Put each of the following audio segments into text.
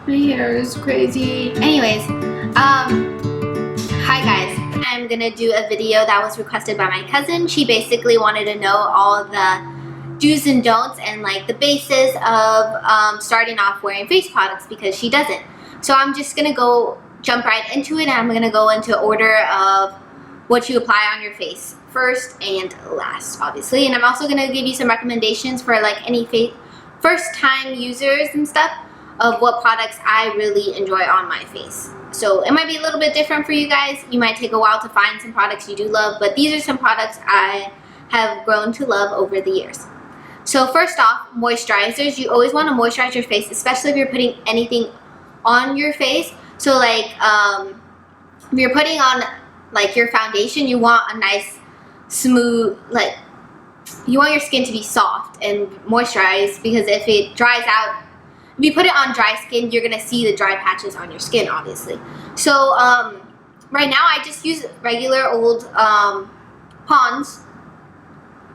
My hair is crazy. Anyways, hi guys. I'm gonna do a video that was requested by my cousin. She basically wanted to know all the do's and don'ts and like the basis of starting off wearing face products because she doesn't. So I'm just gonna jump right into it, and I'm gonna go into order of what you apply on your face first and last, obviously. And I'm also gonna give you some recommendations for like any first time users and stuff of what products I really enjoy on my face. So it might be a little bit different for you guys. You might take a while to find some products you do love, but these are some products I have grown to love over the years. So first off, moisturizers. You always want to moisturize your face, especially if you're putting anything on your face. So like if you're putting on like your foundation, you want a nice smooth, like you want your skin to be soft and moisturized, because if it dries out, if you put it on dry skin, you're gonna see the dry patches on your skin, obviously. So right now I just use regular old Pond's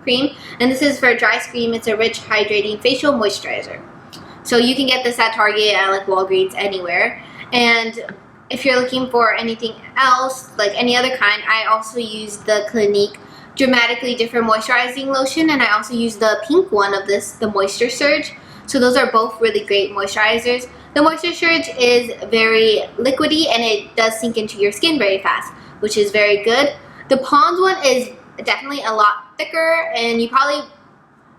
cream, and this is for dry skin. It's a rich hydrating facial moisturizer. So you can get this at Target, at like Walgreens, anywhere. And if you're looking for anything else, like any other kind, I also use the Clinique Dramatically Different Moisturizing Lotion, and I also use the pink one of this, the Moisture Surge. So those are both really great moisturizers. The Moisture Surge is very liquidy, and it does sink into your skin very fast, which is very good. The Pond's one is definitely a lot thicker, and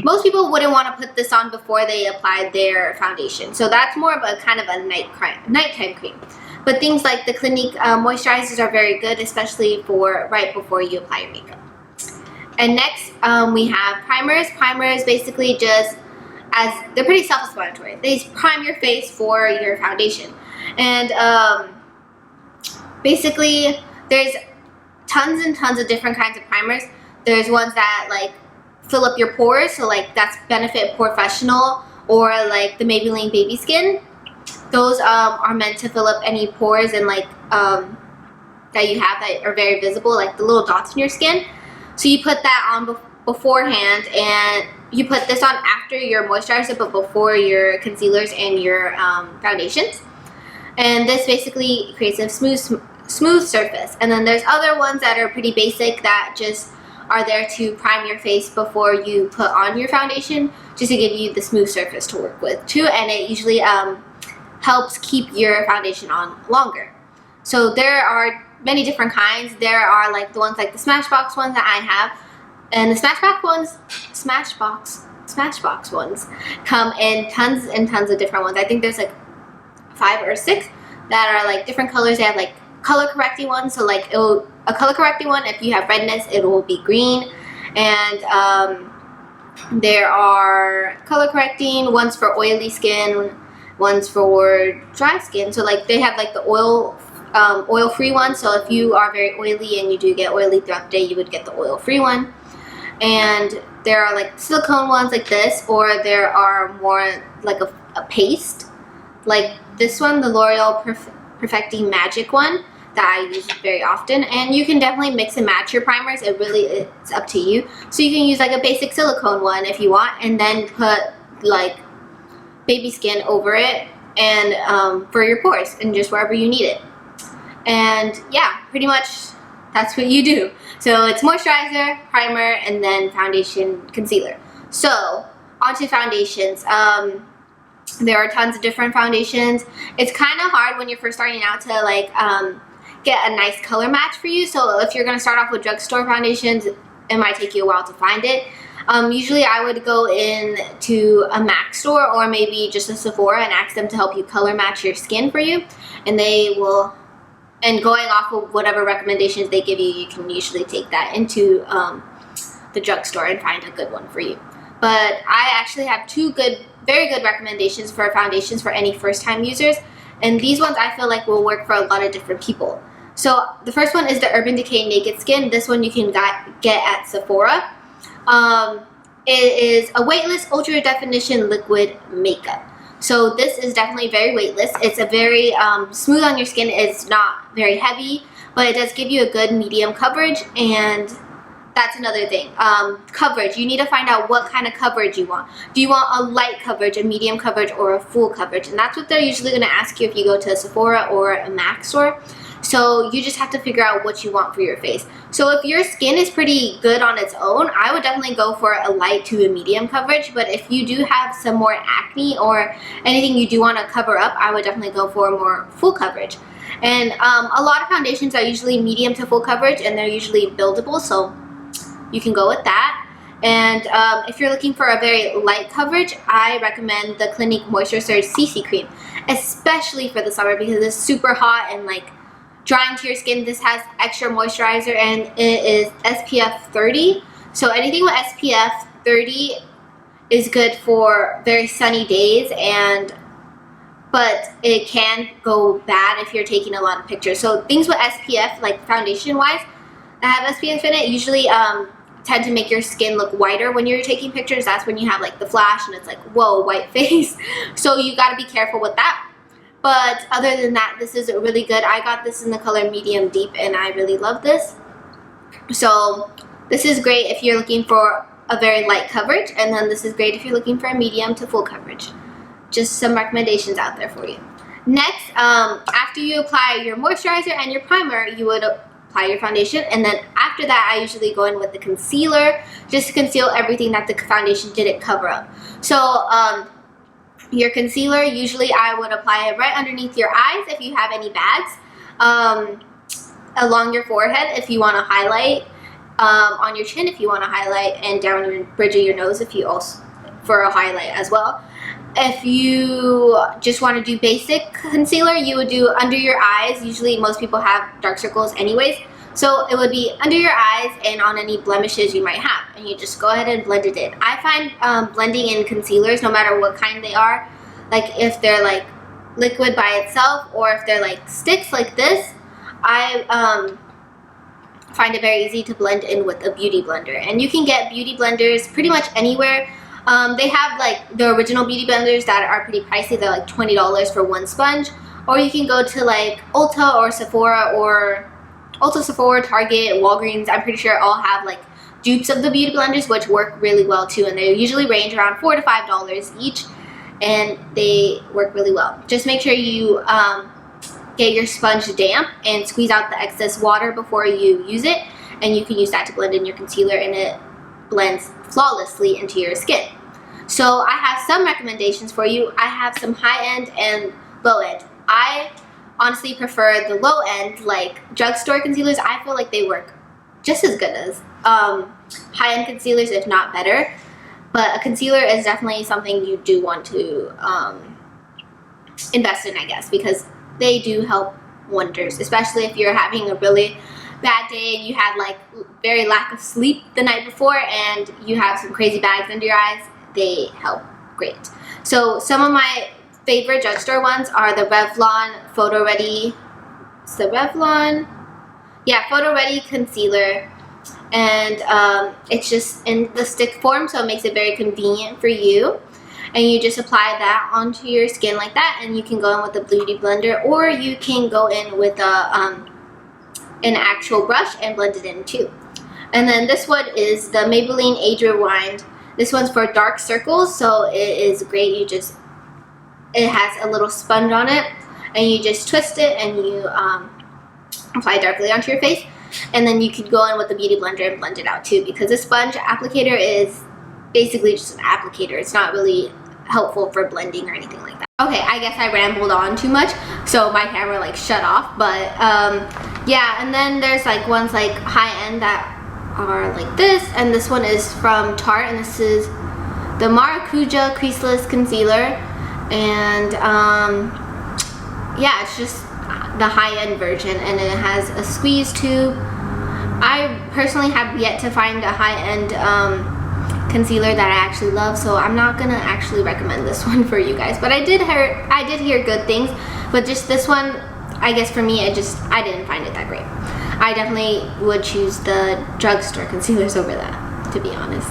most people wouldn't want to put this on before they apply their foundation. So that's more of a kind of a nighttime cream. But things like the Clinique moisturizers are very good, especially for right before you apply your makeup. And next we have primers. Primers basically they're pretty self-explanatory. They prime your face for your foundation. And basically there's tons and tons of different kinds of primers. There's ones that like fill up your pores, so like that's Benefit Professional, or like the Maybelline Baby Skin. Those are meant to fill up any pores and like that you have that are very visible, like the little dots in your skin. So you put that on beforehand, and you put this on after your moisturizer but before your concealers and your foundations. And this basically creates a smooth surface. And then there's other ones that are pretty basic that just are there to prime your face before you put on your foundation, just to give you the smooth surface to work with too. And it usually helps keep your foundation on longer. So there are many different kinds. There are like the ones like the Smashbox ones that I have, and the Smashbox ones come in tons and tons of different ones. I think there's like 5 or 6 that are like different colors. They have like color correcting ones, so like a color correcting one, if you have redness, it will be green. And there are color correcting ones for oily skin, ones for dry skin. So like they have like the oil-free one. So if you are very oily and you do get oily throughout the day, you would get the oil-free one. And there are like silicone ones like this, or there are more like a paste, like this one, the L'Oreal Perfecting Magic one, that I use very often. And you can definitely mix and match your primers. It's up to you. So you can use like a basic silicone one if you want, and then put like baby skin over it, and for your pores and just wherever you need it. And yeah, pretty much that's what you do. So it's moisturizer, primer, and then foundation, concealer. So onto foundations. There are tons of different foundations. It's kind of hard when you're first starting out to like get a nice color match for you. So if you're going to start off with drugstore foundations, it might take you a while to find it. Usually I would go in to a MAC store, or maybe just a Sephora, and ask them to help you color match your skin for you. And they will, and going off of whatever recommendations they give you, you can usually take that into the drugstore and find a good one for you. But I actually have 2 very good recommendations for foundations for any first time users. And these ones I feel like will work for a lot of different people. So the first one is the Urban Decay Naked Skin. This one you can get at Sephora. It is a weightless ultra definition liquid makeup. So this is definitely very weightless. It's a very smooth on your skin. It's not very heavy, but it does give you a good medium coverage, and that's another thing. Coverage. You need to find out what kind of coverage you want. Do you want a light coverage, a medium coverage, or a full coverage? And that's what they're usually going to ask you if you go to a Sephora or a MAC store. So you just have to figure out what you want for your face. So if your skin is pretty good on its own, I would definitely go for a light to a medium coverage. But if you do have some more acne or anything you do want to cover up, I would definitely go for more full coverage. And a lot of foundations are usually medium to full coverage, and they're usually buildable, so you can go with that. And if you're looking for a very light coverage, I recommend the Clinique Moisturizers CC cream, especially for the summer because it's super hot and like drying to your skin. This has extra moisturizer and it is SPF 30. So anything with SPF 30 is good for very sunny days, but it can go bad if you're taking a lot of pictures. So things with SPF, like foundation wise, that have SPF in it, usually tend to make your skin look whiter when you're taking pictures. That's when you have like the flash and it's like, whoa, white face. So you got to be careful with that. But other than that, this is really good. I got this in the color medium deep and I really love this. So this is great if you're looking for a very light coverage, and then this is great if you're looking for a medium to full coverage. Just some recommendations out there for you. Next, after you apply your moisturizer and your primer, you would apply your foundation, and then after that I usually go in with the concealer just to conceal everything that the foundation didn't cover up. So your concealer, usually I would apply it right underneath your eyes if you have any bags, along your forehead if you want to highlight, on your chin if you want to highlight, and down your bridge of your nose if you also for a highlight as well. If you just want to do basic concealer, you would do under your eyes. Usually most people have dark circles anyways, so it would be under your eyes and on any blemishes you might have, and you just go ahead and blend it in. I find blending in concealers, no matter what kind they are, like if they're like liquid by itself or if they're like sticks like this, I find it very easy to blend in with a beauty blender. And you can get beauty blenders pretty much anywhere. They have like the original beauty blenders that are pretty pricey. They're like $20 for one sponge. Or you can go to like Ulta or Sephora, Target, Walgreens. I'm pretty sure all have like dupes of the beauty blenders, which work really well too. And they usually range around $4 to $5 each, and they work really well. Just make sure you get your sponge damp and squeeze out the excess water before you use it, and you can use that to blend in your concealer, and it blends flawlessly into your skin. So I have some recommendations for you. I have some high-end and low-end. I honestly prefer the low-end, like drugstore concealers. I feel like they work just as good as high-end concealers, if not better. But a concealer is definitely something you do want to invest in, I guess, because they do help wonders, especially if you're having a really bad day and you had like very lack of sleep the night before and you have some crazy bags under your eyes. They help great. So some of my favorite drugstore ones are the Revlon Photo Ready. It's the Revlon, yeah, Photo Ready concealer, and it's just in the stick form, so it makes it very convenient for you. And you just apply that onto your skin like that, and you can go in with a beauty blender, or you can go in with a an actual brush and blend it in too. And then this one is the Maybelline Age Rewind. This one's for dark circles, so it is great. It has a little sponge on it, and you just twist it and you apply directly onto your face. And then you can go in with the beauty blender and blend it out too, because the sponge applicator is basically just an applicator. It's not really helpful for blending or anything like that. Okay, I guess I rambled on too much, so my camera like shut off. But yeah, and then there's like ones like high-end that are like this, and this one is from Tarte, and this is the Maracuja Creaseless Concealer. And yeah, it's just the high-end version, and it has a squeeze tube. I personally have yet to find a high-end concealer that I actually love, so I'm not gonna actually recommend this one for you guys. But I did hear good things, but just this one, I guess for me, I didn't find it that great. I definitely would choose the drugstore concealers over that, to be honest.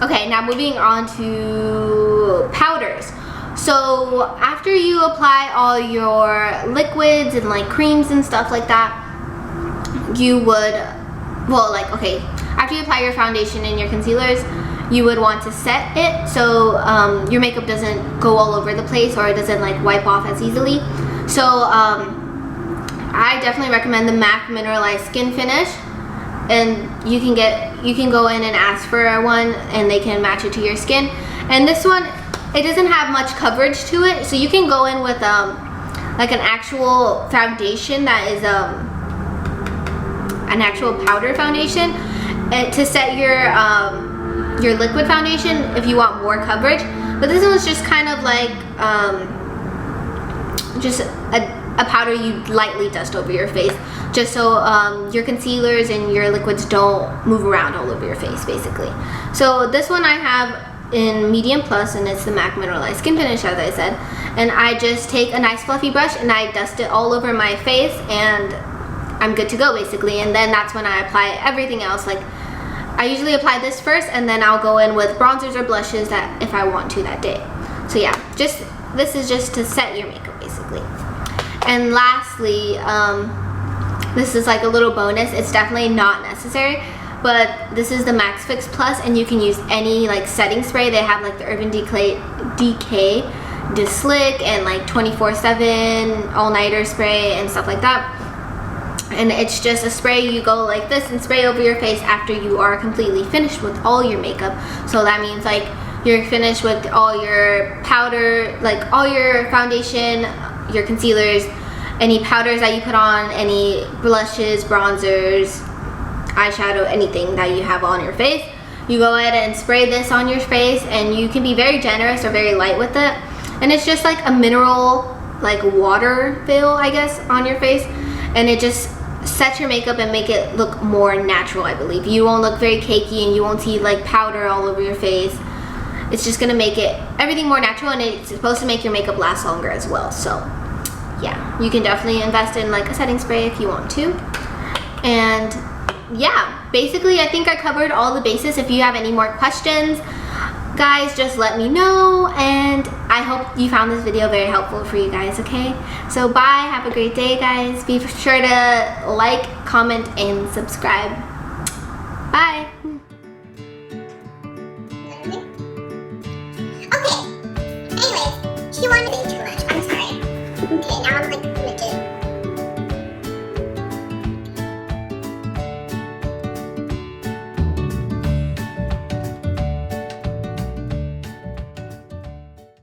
Okay, now moving on to powders. So after you apply all your liquids and like creams and stuff like that, you would well, like, okay, after you apply your foundation and your concealers, you would want to set it so your makeup doesn't go all over the place, or it doesn't like wipe off as easily. So I definitely recommend the MAC Mineralized Skin Finish, and you can go in and ask for one and they can match it to your skin. And this one, it doesn't have much coverage to it, so you can go in with like an actual foundation that is an actual powder foundation to set your liquid foundation if you want more coverage. But this one's just kind of like just a powder you lightly dust over your face, just so your concealers and your liquids don't move around all over your face, basically. So this one I have in medium plus, and it's the MAC Mineralized Skin Finish, as I said. And I just take a nice fluffy brush and I dust it all over my face, and I'm good to go, basically. And then that's when I apply everything else. Like, I usually apply this first, and then I'll go in with bronzers or blushes that if I want to that day. So yeah, this is just to set your makeup, basically. And lastly, this is like a little bonus. It's definitely not necessary, but this is the Max Fix Plus, and you can use any like setting spray. They have like the Urban Decay Slick and like 24/7 all-nighter spray and stuff like that. And it's just a spray you go like this and spray over your face after you are completely finished with all your makeup. So that means like you're finished with all your powder, like all your foundation, your concealers, any powders that you put on, any blushes, bronzers, eyeshadow, anything that you have on your face. You go ahead and spray this on your face, and you can be very generous or very light with it. And it's just like a mineral, like water feel, I guess, on your face. And it just sets your makeup and make it look more natural, I believe. You won't look very cakey, and you won't see like powder all over your face. It's just gonna make everything more natural, and it's supposed to make your makeup last longer as well. So yeah, you can definitely invest in like a setting spray if you want to. And yeah, basically I think I covered all the bases. If you have any more questions, guys, just let me know, and I hope you found this video very helpful for you guys, okay? So bye, have a great day, guys. Be sure to like, comment, and subscribe. Bye.